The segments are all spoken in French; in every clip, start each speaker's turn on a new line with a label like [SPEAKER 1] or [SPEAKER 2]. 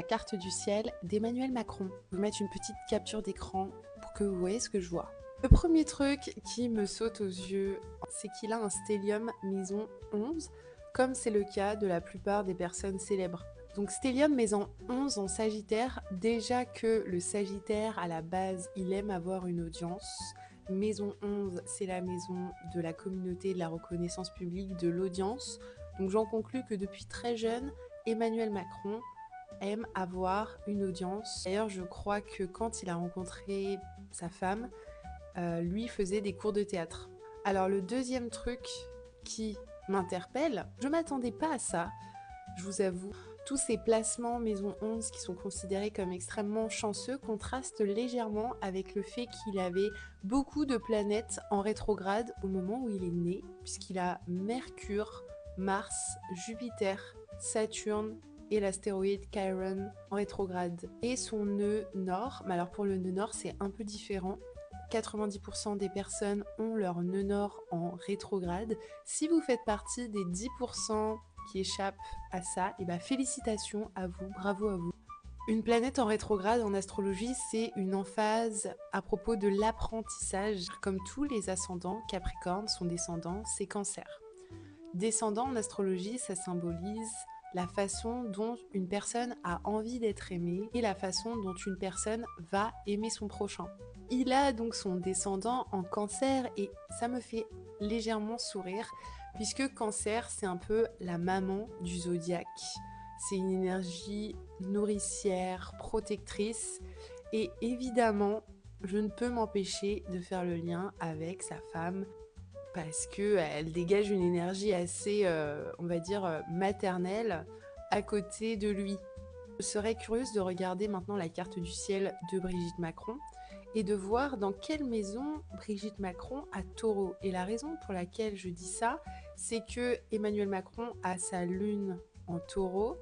[SPEAKER 1] La carte du ciel d'Emmanuel Macron. Je vais vous mettre une petite capture d'écran pour que vous voyez ce que je vois. Le premier truc qui me saute aux yeux, c'est qu'il a un stellium maison 11, comme c'est le cas de la plupart des personnes célèbres. Donc stellium maison 11 en Sagittaire, déjà que le Sagittaire à la base, il aime avoir une audience. Maison 11, c'est la maison de la communauté, de la reconnaissance publique, de l'audience. Donc j'en conclus que depuis très jeune, Emmanuel Macron aime avoir une audience. D'ailleurs, je crois que quand il a rencontré sa femme, lui faisait des cours de théâtre. Alors le deuxième truc qui m'interpelle, je m'attendais pas à ça, je vous avoue. Tous ces placements maison 11 qui sont considérés comme extrêmement chanceux contrastent légèrement avec le fait qu'il avait beaucoup de planètes en rétrograde au moment où il est né, puisqu'il a Mercure, Mars, Jupiter, Saturne et l'astéroïde Chiron en rétrograde. Et son nœud nord, mais alors pour le nœud nord c'est un peu différent. 90% des personnes ont leur nœud nord en rétrograde. Si vous faites partie des 10% qui échappent à ça, et félicitations à vous, bravo à vous. Une planète en rétrograde en astrologie, c'est une emphase à propos de l'apprentissage. Comme tous les ascendants, Capricorne, son descendant, c'est Cancer. Descendant en astrologie, ça symbolise la façon dont une personne a envie d'être aimée et la façon dont une personne va aimer son prochain. Il a donc son descendant en Cancer et ça me fait légèrement sourire puisque Cancer, c'est un peu la maman du zodiaque. C'est une énergie nourricière, protectrice et évidemment, je ne peux m'empêcher de faire le lien avec sa femme parce qu'elle dégage une énergie assez, on va dire, maternelle à côté de lui. Je serais curieuse de regarder maintenant la carte du ciel de Brigitte Macron et de voir dans quelle maison Brigitte Macron a Taureau. Et la raison pour laquelle je dis ça, c'est que Emmanuel Macron a sa lune en Taureau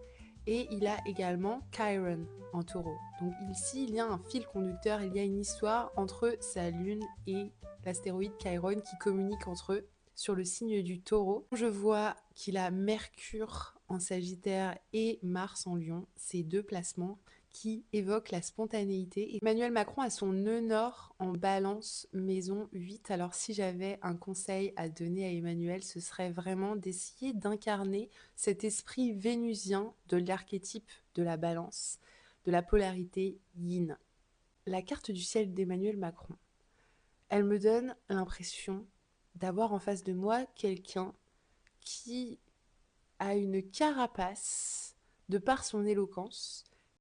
[SPEAKER 1] et il a également Chiron en Taureau. Donc ici, il y a un fil conducteur, il y a une histoire entre sa lune et l'astéroïde Chiron qui communiquent entre eux sur le signe du Taureau. Je vois qu'il a Mercure en Sagittaire et Mars en Lion, ces deux placements qui évoquent la spontanéité. Emmanuel Macron a son nœud nord en Balance maison 8. Alors si j'avais un conseil à donner à Emmanuel, ce serait vraiment d'essayer d'incarner cet esprit vénusien de l'archétype de la Balance, de la polarité yin. La carte du ciel d'Emmanuel Macron, elle me donne l'impression d'avoir en face de moi quelqu'un qui a une carapace de par son éloquence,